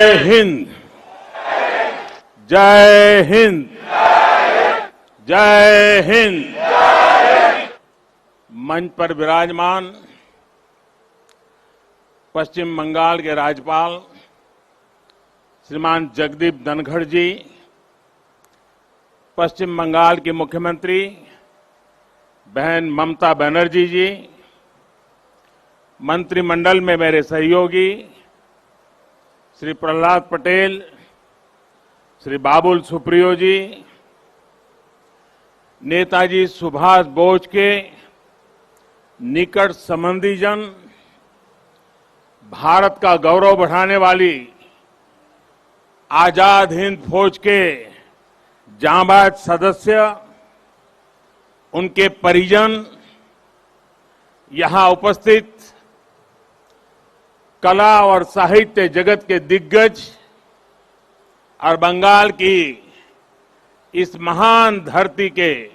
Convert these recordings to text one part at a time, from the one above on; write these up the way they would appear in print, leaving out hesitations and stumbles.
जय हिंद। जय हिंद। जय हिंद। मंच पर विराजमान पश्चिम बंगाल के राज्यपाल श्रीमान जगदीप धनखड़ जी, पश्चिम बंगाल की मुख्यमंत्री बहन ममता बनर्जी जी, मंत्रिमंडल में मेरे सहयोगी श्री प्रहलाद पटेल, श्री बाबुल सुप्रियो जी, नेताजी सुभाष बोस के निकट संबंधीजन, भारत का गौरव बढ़ाने वाली आजाद हिंद फौज के जांबाज सदस्य, उनके परिजन, यहां उपस्थित कला और साहित्य जगत के दिग्गज और बंगाल की इस महान धरती के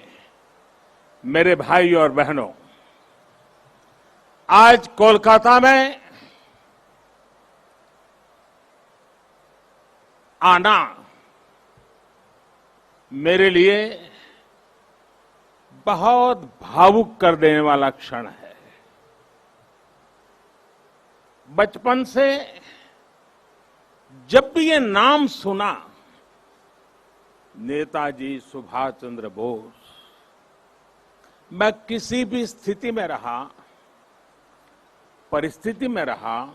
मेरे भाई और बहनों, आज कोलकाता में आना मेरे लिए बहुत भावुक कर देने वाला क्षण है। बचपन से जब भी ये नाम सुना, नेताजी सुभाष चंद्र बोस, मैं किसी भी स्थिति में रहा, परिस्थिति में रहा,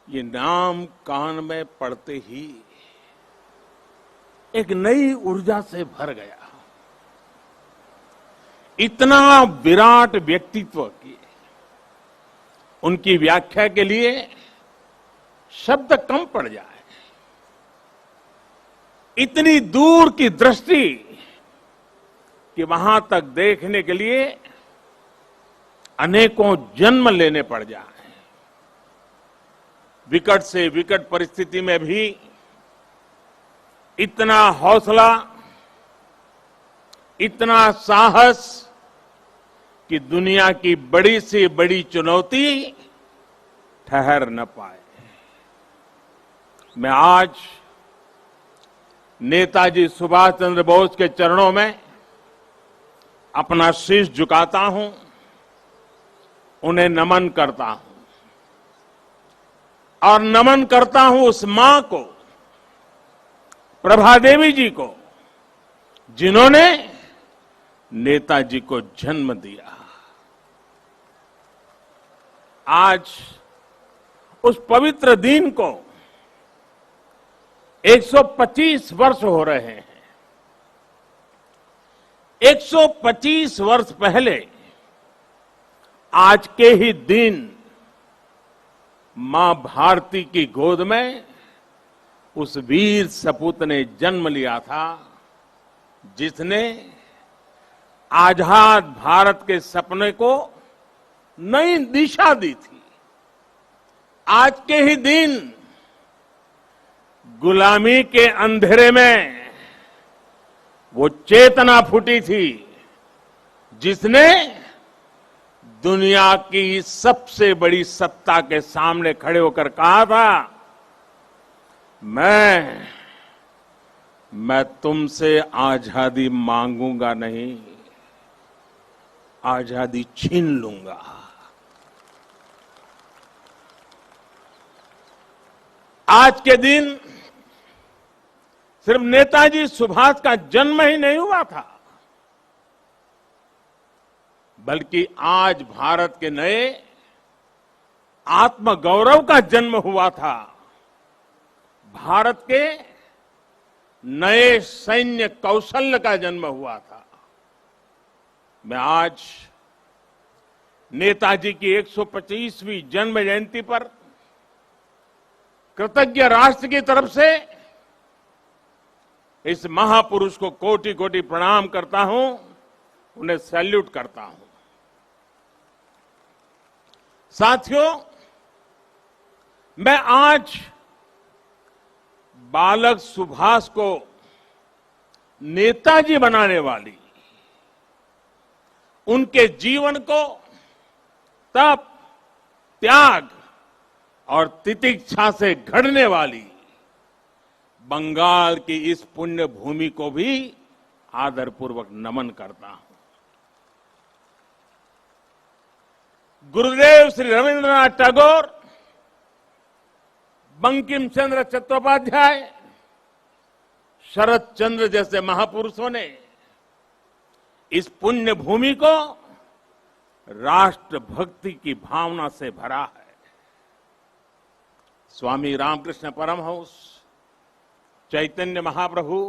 ये नाम कान में पड़ते ही एक नई ऊर्जा से भर गया। इतना विराट व्यक्तित्व की उनकी व्याख्या के लिए शब्द कम पड़ जाए। इतनी दूर की दृष्टि कि वहां तक देखने के लिए अनेकों जन्म लेने पड़ जाए। विकट से विकट परिस्थिति में भी इतना हौसला, इतना साहस कि दुनिया की बड़ी से बड़ी चुनौती ठहर न पाए। मैं आज नेताजी सुभाष चंद्र बोस के चरणों में अपना शीश झुकाता हूं, उन्हें नमन करता हूं और नमन करता हूं उस मां को, प्रभा देवी जी को, जिन्होंने नेताजी को जन्म दिया। आज उस पवित्र दिन को 125 वर्ष हो रहे हैं। 125 वर्ष पहले आज के ही दिन मां भारती की गोद में उस वीर सपूत ने जन्म लिया था, जिसने आजाद भारत के सपने को नई दिशा दी थी। आज के ही दिन गुलामी के अंधेरे में वो चेतना फूटी थी, जिसने दुनिया की सबसे बड़ी सत्ता के सामने खड़े होकर कहा था, मैं तुमसे आजादी मांगूंगा नहीं, आजादी छीन लूंगा। आज के दिन सिर्फ नेताजी सुभाष का जन्म ही नहीं हुआ था, बल्कि आज भारत के नए आत्मगौरव का जन्म हुआ था। भारत के नए सैन्य कौशल्य का जन्म हुआ था। मैं आज नेताजी की 125वीं जन्म जयंती पर कृतज्ञ राष्ट्र की तरफ से इस महापुरुष को कोटि कोटि प्रणाम करता हूं, उन्हें सैल्यूट करता हूं। साथियों, मैं आज बालक सुभाष को नेताजी बनाने वाली उनके जीवन को तप, त्याग और तितिक्षा से घड़ने वाली बंगाल की इस पुण्य भूमि को भी आदरपूर्वक नमन करता हूं। गुरुदेव श्री रविंद्रनाथ टैगोर, बंकिम चंद्र चट्टोपाध्याय, शरद चंद्र जैसे महापुरुषों ने इस पुण्य भूमि को राष्ट्र भक्ति की भावना से भरा है। स्वामी रामकृष्ण परमहंस, चैतन्य महाप्रभु,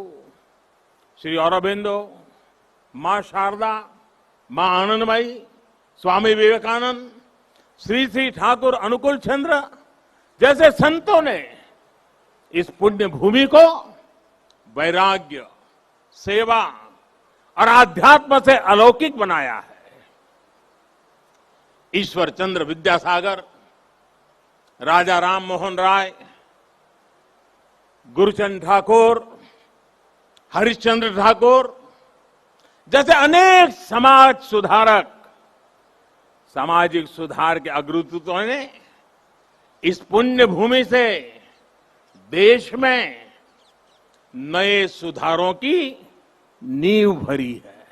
श्री अरबिंदो, मां शारदा, मां आनंदमयी, स्वामी विवेकानंद, श्री श्री ठाकुर अनुकूल चंद्र जैसे संतों ने इस पुण्य भूमि को वैराग्य, सेवा और आध्यात्म से अलौकिक बनाया है। ईश्वर चंद्र विद्यासागर, राजा राम मोहन राय, गुरुचंद ठाकुर, हरिश्चंद्र ठाकुर जैसे अनेक समाज सुधारक, सामाजिक सुधार के अग्रदूतों ने इस पुण्य भूमि से देश में नए सुधारों की नींव भरी है।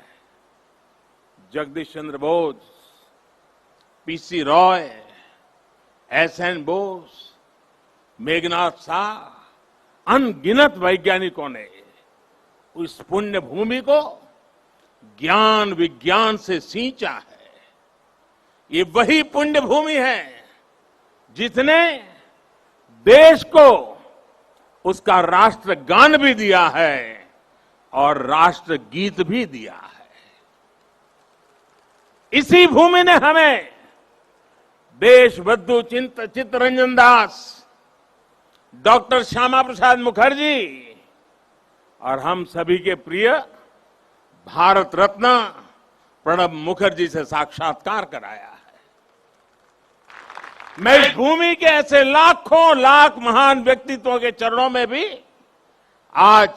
जगदीश चंद्र बोस, पीसी रॉय, एसएन बोस, मेघनाथ शाह, अनगिनत वैज्ञानिकों ने उस पुण्य भूमि को ज्ञान विज्ञान से सींचा है। ये वही पुण्य भूमि है जिसने देश को उसका राष्ट्रगान भी दिया है और राष्ट्र गीत भी दिया है। इसी भूमि ने हमें देशबंधु चित्तरंजन दास, डॉक्टर श्यामा प्रसाद मुखर्जी और हम सभी के प्रिय भारत रत्न प्रणब मुखर्जी से साक्षात्कार कराया है। मैं इस भूमि के ऐसे लाखों लाख महान व्यक्तित्वों के चरणों में भी आज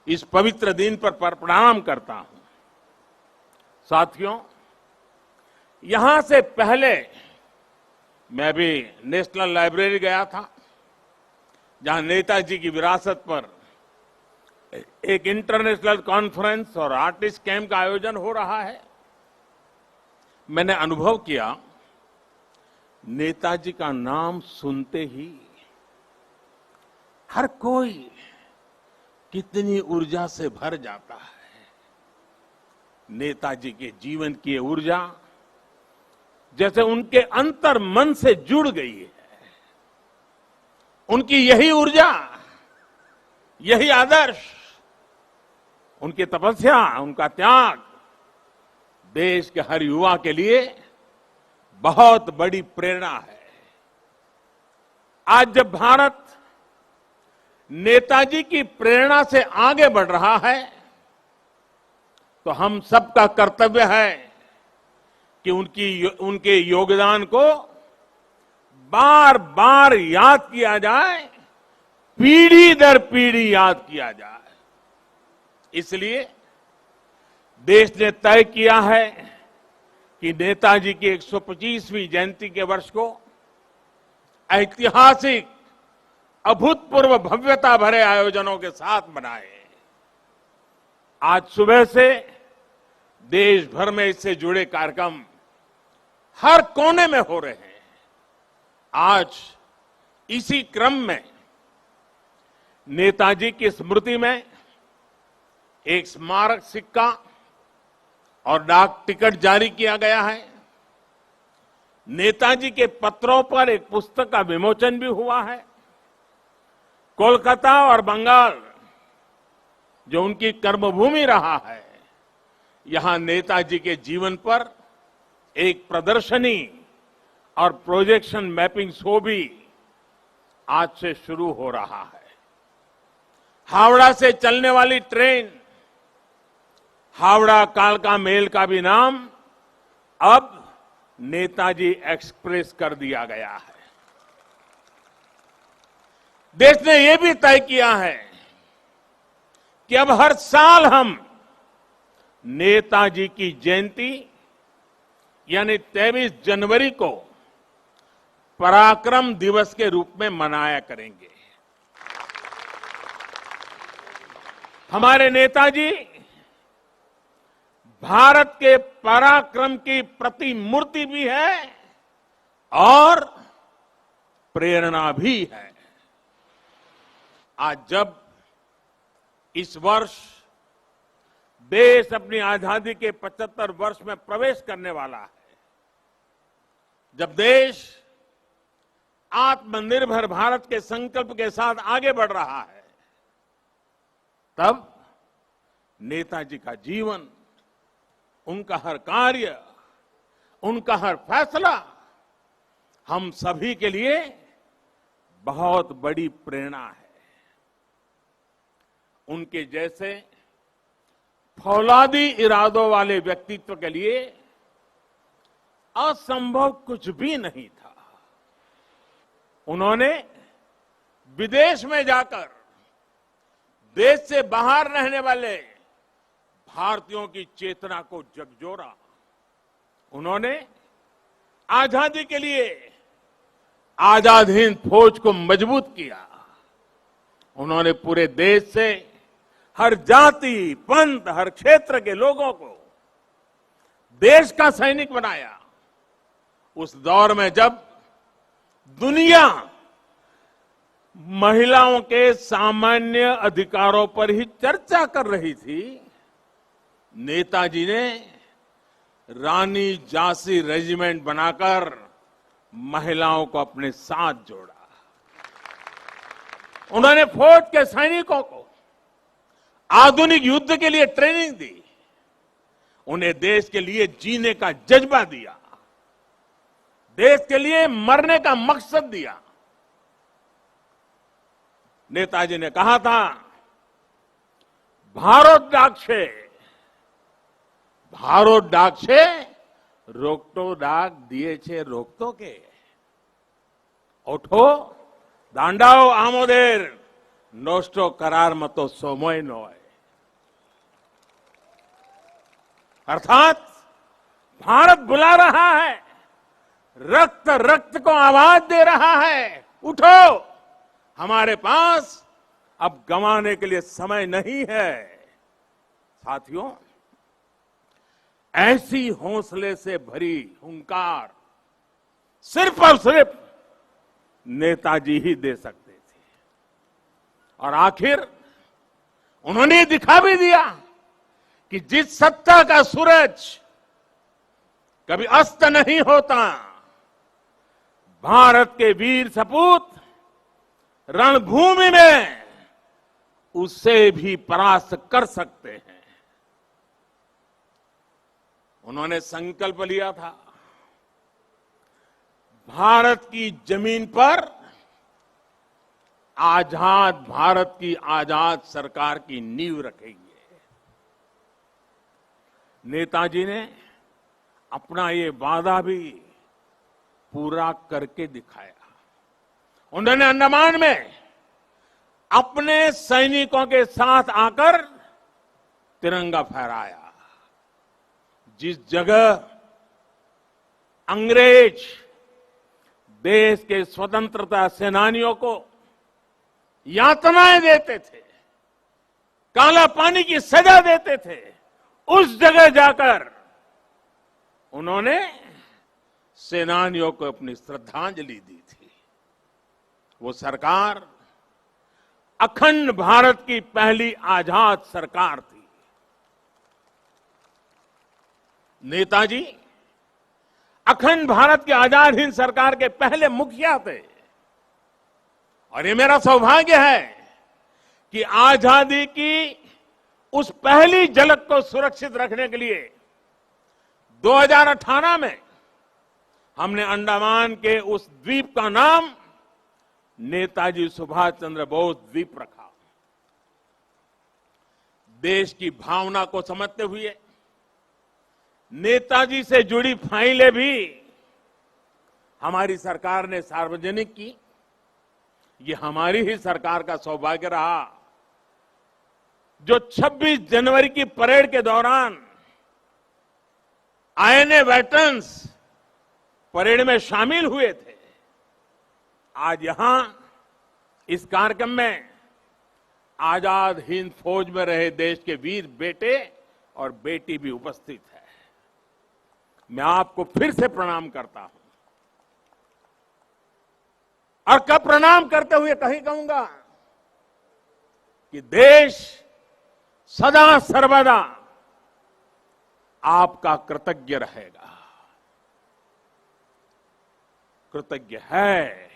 इस पवित्र दिन पर प्रणाम करता हूं। साथियों, यहां से पहले मैं भी नेशनल लाइब्रेरी गया था, जहां नेताजी की विरासत पर एक इंटरनेशनल कॉन्फ्रेंस और आर्टिस्ट कैंप का आयोजन हो रहा है। मैंने अनुभव किया, नेताजी का नाम सुनते ही हर कोई कितनी ऊर्जा से भर जाता है। नेताजी के जीवन की ऊर्जा जैसे उनके अंतर मन से जुड़ गई है। उनकी यही ऊर्जा, यही आदर्श, उनकी तपस्या, उनका त्याग देश के हर युवा के लिए बहुत बड़ी प्रेरणा है। आज जब भारत नेताजी की प्रेरणा से आगे बढ़ रहा है, तो हम सबका कर्तव्य है कि उनके योगदान को बार बार याद किया जाए, पीढ़ी दर पीढ़ी याद किया जाए। इसलिए देश ने तय किया है कि नेताजी की 125वीं जयंती के वर्ष को ऐतिहासिक, अभूतपूर्व भव्यता भरे आयोजनों के साथ मनाए। आज सुबह से देश भर में इससे जुड़े कार्यक्रम हर कोने में हो रहे हैं। आज इसी क्रम में नेताजी की स्मृति में एक स्मारक सिक्का और डाक टिकट जारी किया गया है। नेताजी के पत्रों पर एक पुस्तक का विमोचन भी हुआ है। कोलकाता और बंगाल, जो उनकी कर्मभूमि रहा है, यहां नेताजी के जीवन पर एक प्रदर्शनी और प्रोजेक्शन मैपिंग शो भी आज से शुरू हो रहा है। हावड़ा से चलने वाली ट्रेन हावड़ा कालका मेल का भी नाम अब नेताजी एक्सप्रेस कर दिया गया है। देश ने यह भी तय किया है कि अब हर साल हम नेताजी की जयंती यानी 23 जनवरी को पराक्रम दिवस के रूप में मनाया करेंगे। हमारे नेताजी भारत के पराक्रम की प्रतिमूर्ति भी है और प्रेरणा भी है। आज जब इस वर्ष देश अपनी आजादी के 75 वर्ष में प्रवेश करने वाला है, जब देश आत्मनिर्भर भारत के संकल्प के साथ आगे बढ़ रहा है, तब नेताजी का जीवन, उनका हर कार्य, उनका हर फैसला हम सभी के लिए बहुत बड़ी प्रेरणा है। उनके जैसे फौलादी इरादों वाले व्यक्तित्व के लिए असंभव कुछ भी नहीं था। उन्होंने विदेश में जाकर देश से बाहर रहने वाले भारतीयों की चेतना को झकझोरा। उन्होंने आजादी के लिए आजाद हिंद फौज को मजबूत किया। उन्होंने पूरे देश से हर जाति, पंथ, हर क्षेत्र के लोगों को देश का सैनिक बनाया। उस दौर में जब दुनिया महिलाओं के सामान्य अधिकारों पर ही चर्चा कर रही थी, नेताजी ने रानी झांसी रेजिमेंट बनाकर महिलाओं को अपने साथ जोड़ा। उन्होंने फौज के सैनिकों को आधुनिक युद्ध के लिए ट्रेनिंग दी। उन्हें देश के लिए जीने का जज्बा दिया, देश के लिए मरने का मकसद दिया। नेताजी ने कहा था, भारत डाक से रोकटो डाक दिए छे रोकतो के ओठो दांडाओ आमोदेर नोस्टो करार मतो सोमोय नोय। अर्थात भारत बुला रहा है, रक्त रक्त को आवाज दे रहा है, उठो, हमारे पास अब गंवाने के लिए समय नहीं है। साथियों, ऐसी हौसले से भरी हुंकार सिर्फ और सिर्फ नेताजी ही दे सकते थे। और आखिर उन्होंने दिखा भी दिया कि जिस सत्ता का सूरज कभी अस्त नहीं होता, भारत के वीर सपूत रणभूमि में उससे भी परास्त कर सकते हैं। उन्होंने संकल्प लिया था, भारत की जमीन पर आजाद भारत की आजाद सरकार की नींव रखेंगे। नेताजी ने अपना ये वादा भी पूरा करके दिखाया। उन्होंने अंडमान में अपने सैनिकों के साथ आकर तिरंगा फहराया। जिस जगह अंग्रेज देश के स्वतंत्रता सेनानियों को यातनाएं देते थे, काला पानी की सजा देते थे, उस जगह जाकर उन्होंने सेनानियों को अपनी श्रद्धांजलि दी थी। वो सरकार अखंड भारत की पहली आजाद सरकार थी। नेताजी अखंड भारत की आजाद हिंद सरकार के पहले मुखिया थे। और ये मेरा सौभाग्य है कि आजादी की उस पहली झलक को सुरक्षित रखने के लिए 2018 में हमने अंडमान के उस द्वीप का नाम नेताजी सुभाष चंद्र बोस द्वीप रखा। देश की भावना को समझते हुए नेताजी से जुड़ी फाइलें भी हमारी सरकार ने सार्वजनिक की। ये हमारी ही सरकार का सौभाग्य रहा जो 26 जनवरी की परेड के दौरान आईएनए वेटरन्स परेड में शामिल हुए थे। आज यहां इस कार्यक्रम में आजाद हिंद फौज में रहे देश के वीर बेटे और बेटी भी उपस्थित है। मैं आपको फिर से प्रणाम करता हूं और कब प्रणाम करते हुए कहीं कहूंगा कि देश सदा सर्वदा आपका कृतज्ञ रहेगा, कृतज्ञ है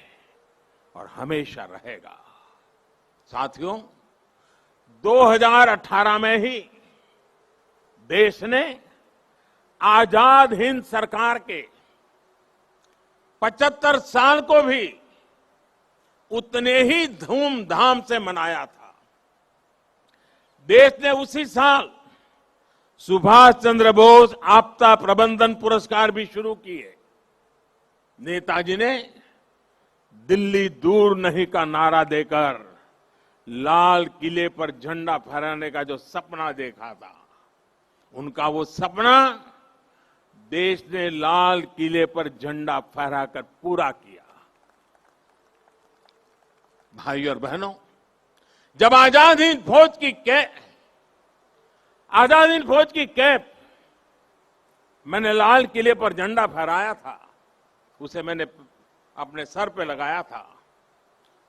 और हमेशा रहेगा। साथियों, 2018 में ही देश ने आजाद हिंद सरकार के 75 साल को भी उतने ही धूमधाम से मनाया था। देश ने उसी साल सुभाष चंद्र बोस आपदा प्रबंधन पुरस्कार भी शुरू किए। नेताजी ने दिल्ली दूर नहीं का नारा देकर लाल किले पर झंडा फहराने का जो सपना देखा था, उनका वो सपना देश ने लाल किले पर झंडा फहराकर पूरा किया। भाई और बहनों, जब आजाद हिंद फौज की कैप मैंने लाल किले पर झंडा फहराया था, उसे मैंने अपने सर पे लगाया था,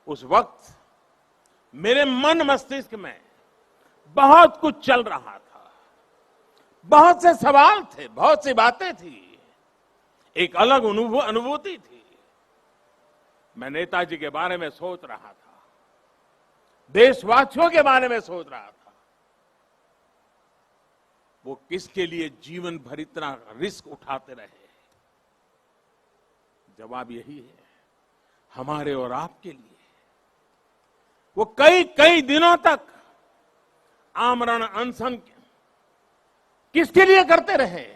उस वक्त मेरे मन मस्तिष्क में बहुत कुछ चल रहा था, बहुत से सवाल थे, बहुत सी बातें थी, एक अलग अनुभूति थी। मैं नेताजी के बारे में सोच रहा था, देशवासियों के बारे में सोच रहा था। वो किसके लिए जीवन भर इतना रिस्क उठाते रहे? जवाब यही है, हमारे और आपके लिए। वो कई कई दिनों तक आमरण अनशन किसके लिए करते रहे?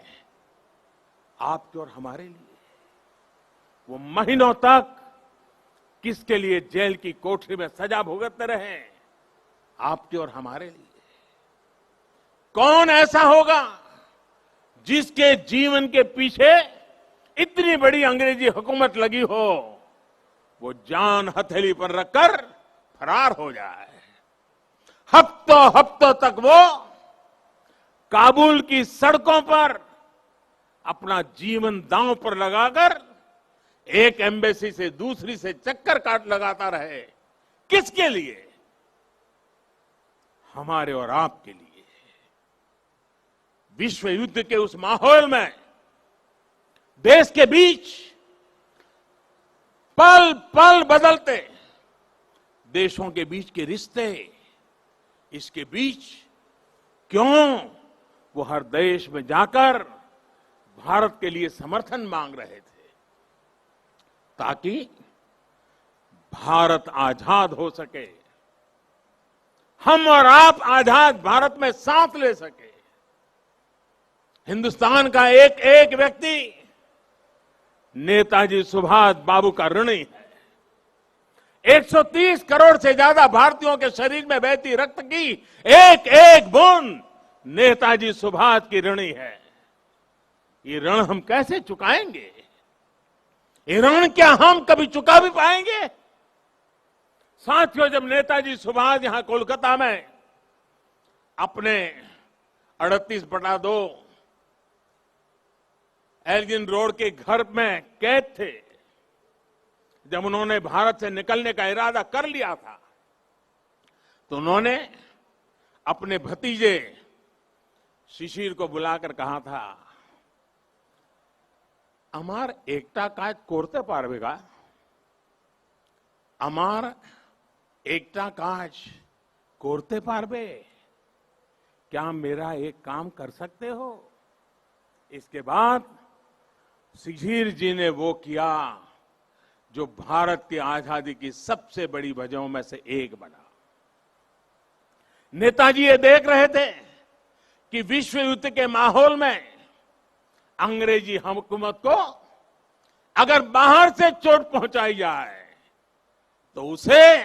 आपके और हमारे लिए। वो महीनों तक किसके लिए जेल की कोठरी में सजा भुगतते रहे? आपके और हमारे लिए। कौन ऐसा होगा जिसके जीवन के पीछे इतनी बड़ी अंग्रेजी हुकूमत लगी हो, वो जान हथेली पर रखकर फरार हो जाए? हफ्तों हफ्तों तक वो काबुल की सड़कों पर अपना जीवन दांव पर लगाकर एक एम्बेसी से दूसरी से चक्कर काट लगाता रहे। किसके लिए? हमारे और आपके लिए। विश्व युद्ध के उस माहौल में देश के बीच पल पल बदलते देशों के बीच के रिश्ते, इसके बीच क्यों वो हर देश में जाकर भारत के लिए समर्थन मांग रहे थे, ताकि भारत आजाद हो सके, हम और आप आजाद भारत में सांस ले सके। हिंदुस्तान का एक एक व्यक्ति नेताजी सुभाष बाबू का ऋणी है। 130 करोड़ से ज्यादा भारतीयों के शरीर में बहती रक्त की एक एक बूंद नेताजी सुभाष की ऋणी है। ये ऋण हम कैसे चुकाएंगे? ये ऋण क्या हम कभी चुका भी पाएंगे? साथियों, जब नेताजी सुभाष यहां कोलकाता में अपने 38/2 एल्गिन रोड के घर में कैद थे, जब उन्होंने भारत से निकलने का इरादा कर लिया था, तो उन्होंने अपने भतीजे शिशिर को बुलाकर कहा था, अमार एकता काज कोरते पारवेगा, अमार एकता काज कोरते पारवे, क्या मेरा एक काम कर सकते हो? इसके बाद शिशिर जी ने वो किया जो भारत की आजादी की सबसे बड़ी वजहों में से एक बना। नेताजी ये देख रहे थे कि विश्व युद्ध के माहौल में अंग्रेजी हुकूमत को अगर बाहर से चोट पहुंचाई जाए तो उसे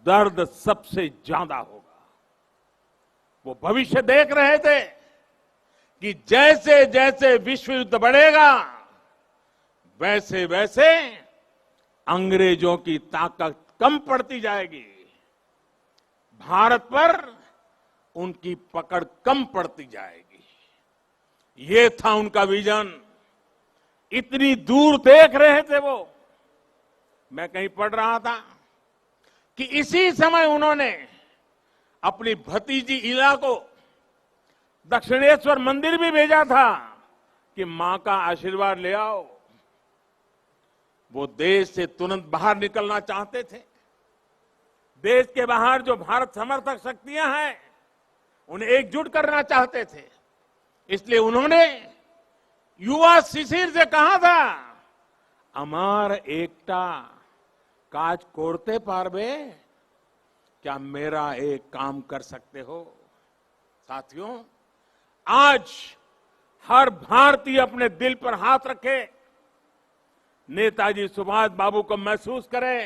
दर्द सबसे ज्यादा होगा। वो भविष्य देख रहे थे कि जैसे जैसे विश्व युद्ध बढ़ेगा, वैसे वैसे अंग्रेजों की ताकत कम पड़ती जाएगी, भारत पर उनकी पकड़ कम पड़ती जाएगी। ये था उनका विजन। इतनी दूर देख रहे थे वो। मैं कहीं पढ़ रहा था कि इसी समय उन्होंने अपनी भतीजी इला को दक्षिणेश्वर मंदिर भी भेजा था कि मां का आशीर्वाद ले आओ। वो देश से तुरंत बाहर निकलना चाहते थे। देश के बाहर जो भारत समर्थक शक्तियां हैं उन्हें एकजुट करना चाहते थे। इसलिए उन्होंने युवा शिशिर से कहा था, अमार एकता काज कोरते पारबे, क्या मेरा एक काम कर सकते हो। साथियों, आज हर भारतीय अपने दिल पर हाथ रखे, नेताजी सुभाष बाबू को महसूस करे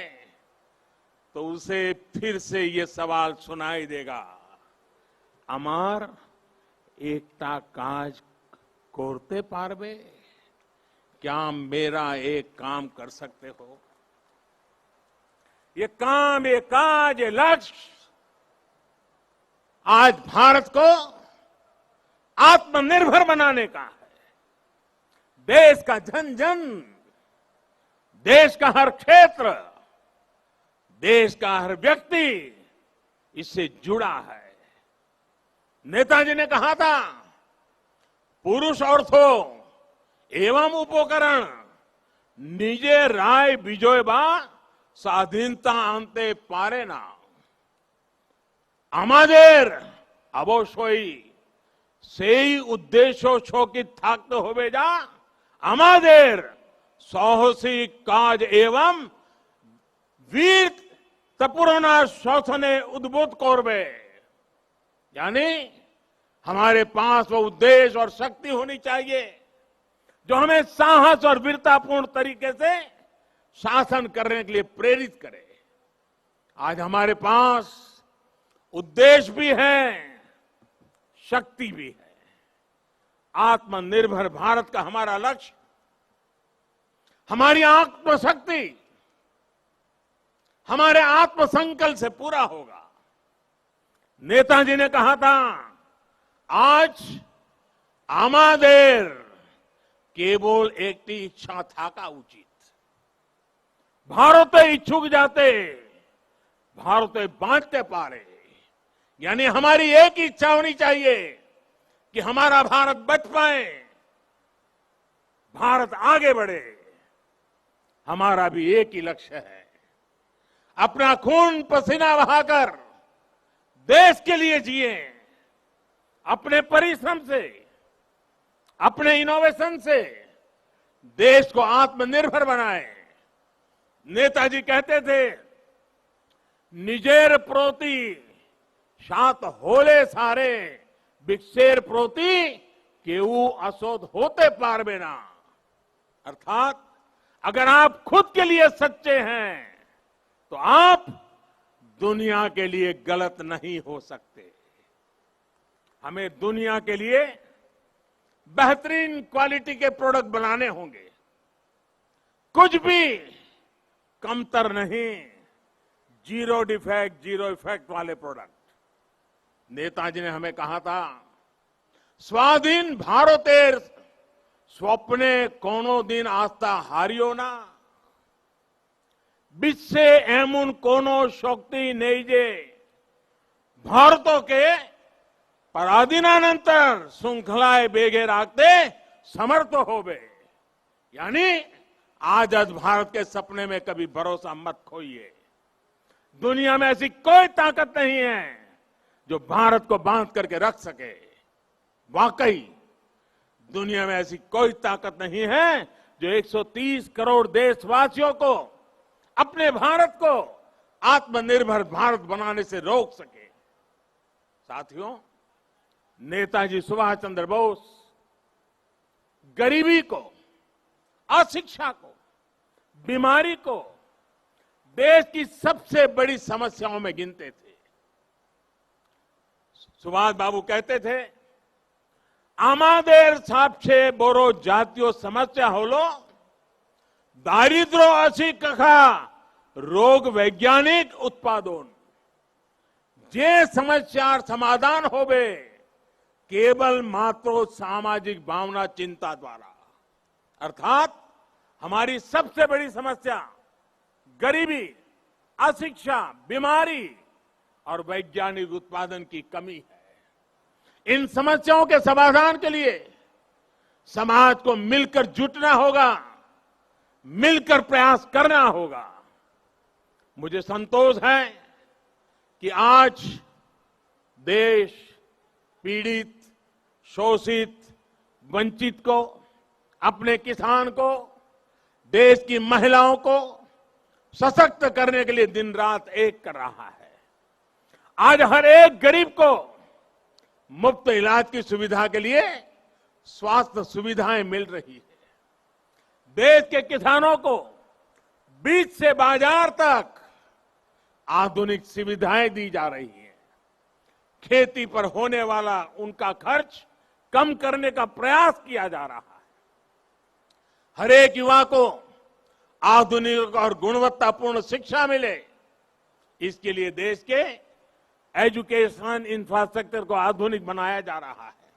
तो उसे फिर से ये सवाल सुनाई देगा, अमार एकता काज कोरते पारबे, क्या मेरा एक काम कर सकते हो। ये काम, ये काज, ये लक्ष्य आज भारत को आत्मनिर्भर बनाने का है। देश का जन जन, देश का हर क्षेत्र, देश का हर व्यक्ति इससे जुड़ा है। नेताजी ने कहा था, पुरुष अर्थो एवं उपकरण निजे राय विजय बा স্বাধীনতা আনতে পারে না। আমাদের অবশ্যই সেই উদ্দেশ্য শোকিত থাকতে হবে যা আমাদের সাহসিক কাজ এবং वीर तपुरना शोषणे उद्बुद्ध करबे। यानी हमारे पास वो उद्देश्य और शक्ति होनी चाहिए जो हमें साहस और वीरतापूर्ण तरीके से शासन करने के लिए प्रेरित करे। आज हमारे पास उद्देश्य भी है, शक्ति भी है। आत्मनिर्भर भारत का हमारा लक्ष्य, हमारी आत्मशक्ति हमारे आत्मसंकल्प से पूरा होगा। नेताजी ने कहा था, आज आमादेर केवल एक इच्छा था का उचित, भारत इच्छुक जाते भारत बांटते पारे। यानी हमारी एक इच्छा होनी चाहिए कि हमारा भारत बच पाए, भारत आगे बढ़े। हमारा भी एक ही लक्ष्य है, अपना खून पसीना बहाकर देश के लिए जिए, अपने परिश्रम से, अपने इनोवेशन से देश को आत्मनिर्भर बनाए। नेताजी कहते थे, निजेर प्रोति सात होले सारे, बिक्सेर प्रोति केऊ असोध होते पारबे ना। अर्थात अगर आप खुद के लिए सच्चे हैं तो आप दुनिया के लिए गलत नहीं हो सकते। हमें दुनिया के लिए बेहतरीन क्वालिटी के प्रोडक्ट बनाने होंगे, कुछ भी कमतर नहीं, जीरो डिफेक्ट जीरो इफेक्ट वाले प्रोडक्ट। नेताजी ने हमें कहा था, स्वाधीन भारतेर स्वप्ने कोनो दिन आस्था हारियो ना, বিশ্বে এমন কোন শক্তি নেই যে ভারতों के पराधीनानंतर श्रृंखलाएं बेगे रखते समर्थ होवे। यानी आजाद भारत के सपने में कभी भरोसा मत खोइए। दुनिया में ऐसी कोई ताकत नहीं है जो भारत को बांध करके रख सके। वाकई दुनिया में ऐसी कोई ताकत नहीं है जो 130 करोड़ देशवासियों को, अपने भारत को आत्मनिर्भर भारत बनाने से रोक सके। साथियों, नेताजी सुभाष चंद्र बोस गरीबी को, अशिक्षा को, बीमारी को देश की सबसे बड़ी समस्याओं में गिनते थे। सुभाष बाबू कहते थे, आमादेर सबसे बड़ो जातीय समस्या होलो दारिद्र्य असी कखा रोग वैज्ञानिक उत्पादन जे समस्यार समाधान होवे केवल मात्र सामाजिक भावना चिंता द्वारा। अर्थात हमारी सबसे बड़ी समस्या गरीबी, अशिक्षा, बीमारी और वैज्ञानिक उत्पादन की कमी है। इन समस्याओं के समाधान के लिए समाज को मिलकर जुटना होगा, मिलकर प्रयास करना होगा। मुझे संतोष है कि आज देश पीड़ित, शोषित, वंचित को, अपने किसान को, देश की महिलाओं को सशक्त करने के लिए दिन रात एक कर रहा है। आज हर एक गरीब को मुफ्त इलाज की सुविधा के लिए स्वास्थ्य सुविधाएं मिल रही है। देश के किसानों को बीज से बाजार तक आधुनिक सुविधाएं दी जा रही हैं। खेती पर होने वाला उनका खर्च कम करने का प्रयास किया जा रहा है। हर एक युवा को आधुनिक और गुणवत्तापूर्ण शिक्षा मिले, इसके लिए देश के एजुकेशन इंफ्रास्ट्रक्चर को आधुनिक बनाया जा रहा है।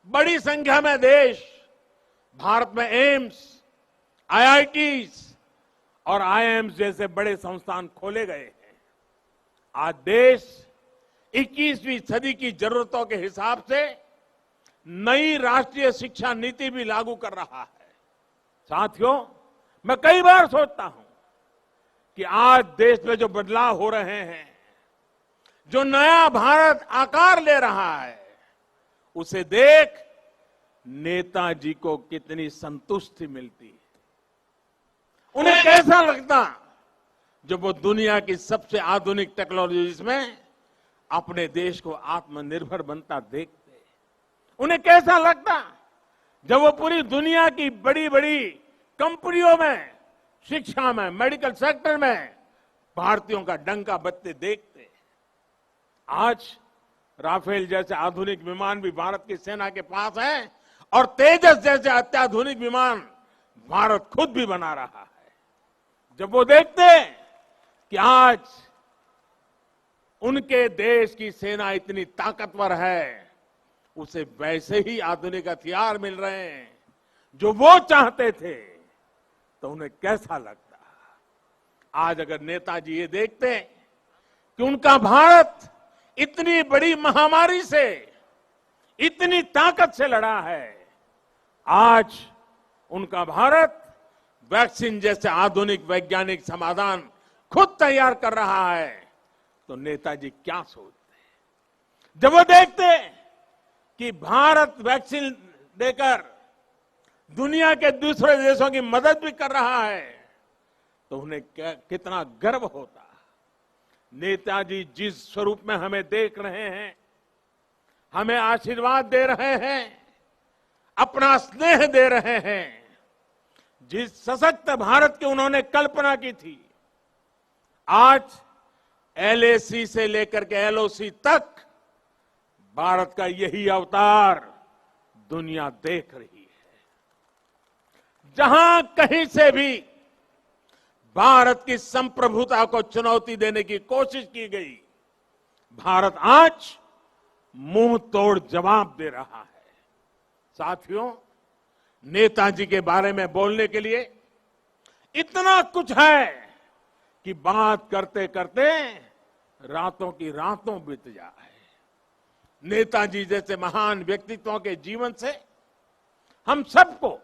बड़ी संख्या में देश भारत में एम्स, आईआईटीज और आईआईएम्स जैसे बड़े संस्थान खोले गए हैं। आज देश 21वीं सदी की जरूरतों के हिसाब से नई राष्ट्रीय शिक्षा नीति भी लागू कर रहा है। साथियों, मैं कई बार सोचता हूं कि आज देश में जो बदलाव हो रहे हैं, जो नया भारत आकार ले रहा है, उसे देख नेताजी को कितनी संतुष्टि मिलती है। उन्हें कैसा लगता जब वो दुनिया की सबसे आधुनिक टेक्नोलॉजीज में अपने देश को आत्मनिर्भर बनता देखते। उन्हें कैसा लगता जब वो पूरी दुनिया की बड़ी बड़ी कंपनियों में, शिक्षा में, मेडिकल सेक्टर में भारतीयों का डंका बजते देखते। आज राफेल जैसे आधुनिक विमान भी भारत की सेना के पास हैं और तेजस जैसे अत्याधुनिक विमान भारत खुद भी बना रहा है। जब वो देखते कि आज उनके देश की सेना इतनी ताकतवर है, उसे वैसे ही आधुनिक हथियार मिल रहे हैं जो वो चाहते थे, तो उन्हें कैसा लगता। आज अगर नेताजी ये देखते कि उनका भारत इतनी बड़ी महामारी से, इतनी ताकत से लड़ा है, आज उनका भारत वैक्सीन जैसे आधुनिक वैज्ञानिक समाधान खुद तैयार कर रहा है, तो नेताजी क्या सोचते। जब वो देखते कि भारत वैक्सीन देकर दुनिया के दूसरे देशों की मदद भी कर रहा है, तो उन्हें कितना गर्व होता। नेताजी जिस स्वरूप में हमें देख रहे हैं, हमें आशीर्वाद दे रहे हैं, अपना स्नेह दे रहे हैं, जिस सशक्त भारत की उन्होंने कल्पना की थी, आज एलएसी से लेकर के एलओसी तक भारत का यही अवतार दुनिया देख रही है। जहां कहीं से भी भारत की संप्रभुता को चुनौती देने की कोशिश की गई, भारत आज मुंह तोड़ जवाब दे रहा है। साथियों, नेताजी के बारे में बोलने के लिए इतना कुछ है कि बात करते करते रातों की रातों बीत जाए। नेताजी जैसे महान व्यक्तित्वों के जीवन से हम सबको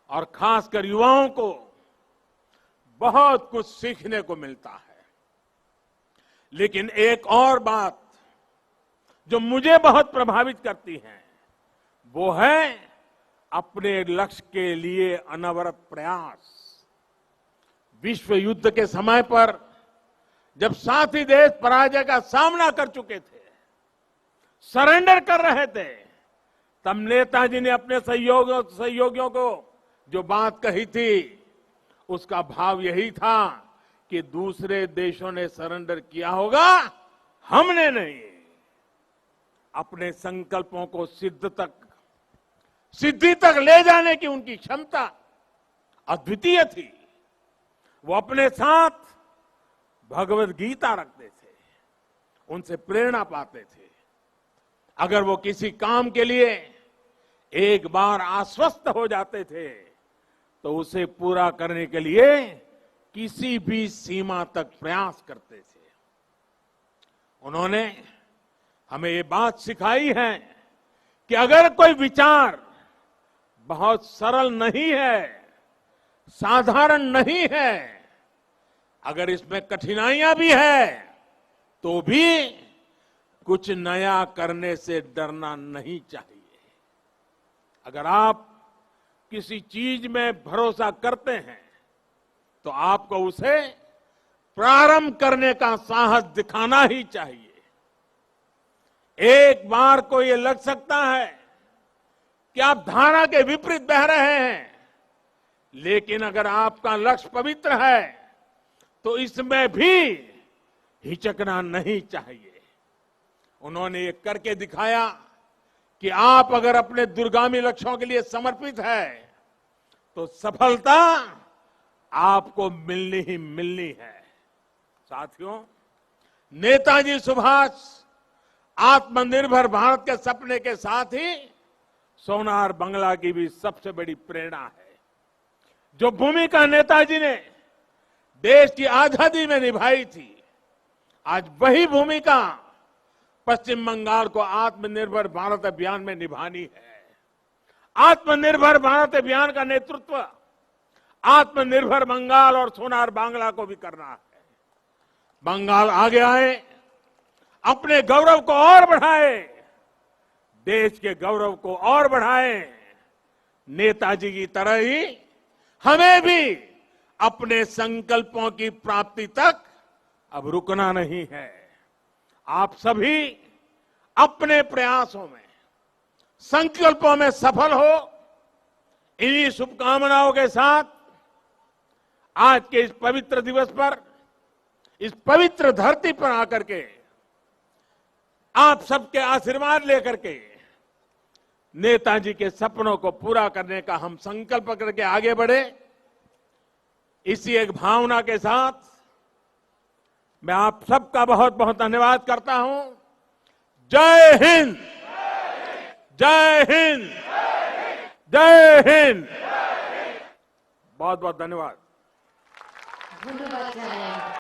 और खासकर युवाओं को बहुत कुछ सीखने को मिलता है। लेकिन एक और बात जो मुझे बहुत प्रभावित करती है, वो है अपने लक्ष्य के लिए अनवरत प्रयास। विश्व युद्ध के समय पर जब साथी देश पराजय का सामना कर चुके थे, सरेंडर कर रहे थे, तब नेताजी ने अपने सहयोगियों को जो बात कही थी, उसका भाव यही था कि दूसरे देशों ने सरेंडर किया होगा, हमने नहीं। अपने संकल्पों को सिद्धि तक ले जाने की उनकी क्षमता अद्वितीय थी। वो अपने साथ भगवत गीता रखते थे, उनसे प्रेरणा पाते थे। अगर वो किसी काम के लिए एक बार आश्वस्त हो जाते थे तो उसे पूरा करने के लिए किसी भी सीमा तक प्रयास करते थे। उन्होंने हमें ये बात सिखाई है कि अगर कोई विचार बहुत सरल नहीं है, साधारण नहीं है, अगर इसमें कठिनाइयां भी है, तो भी कुछ नया करने से डरना नहीं चाहिए। अगर आप किसी चीज में भरोसा करते हैं तो आपको उसे प्रारंभ करने का साहस दिखाना ही चाहिए। एक बार को ये लग सकता है कि आप धारा के विपरीत बह रहे हैं, लेकिन अगर आपका लक्ष्य पवित्र है तो इसमें भी हिचकना नहीं चाहिए। उन्होंने ये करके दिखाया कि आप अगर अपने दूरगामी लक्ष्यों के लिए समर्पित है तो सफलता आपको मिलनी ही मिलनी है। साथियों, नेताजी सुभाष आत्मनिर्भर भारत के सपने के साथ ही सोनार बांग्ला की भी सबसे बड़ी प्रेरणा है। जो भूमिका नेताजी ने देश की आजादी में निभाई थी, आज वही भूमिका पश्चिम बंगाल को आत्मनिर्भर भारत अभियान में निभानी है। आत्मनिर्भर भारत अभियान का नेतृत्व आत्मनिर्भर बंगाल और सोनार बांग्ला को भी करना है। बंगाल आगे आए, अपने गौरव को और बढ़ाए, देश के गौरव को और बढ़ाए। नेताजी की तरह ही हमें भी अपने संकल्पों की प्राप्ति तक अब रुकना नहीं है। आप सभी अपने प्रयासों में, संकल्पों में सफल हो, इन्हीं शुभकामनाओं के साथ आज के इस पवित्र दिवस पर, इस पवित्र धरती पर आकर के आप सबके आशीर्वाद लेकर के नेताजी के सपनों को पूरा करने का हम संकल्प करके आगे बढ़े। इसी एक भावना के साथ मैं आप सबका बहुत बहुत धन्यवाद करता हूं। जय हिंद, जय हिंद, जय हिंद। बहुत बहुत धन्यवाद।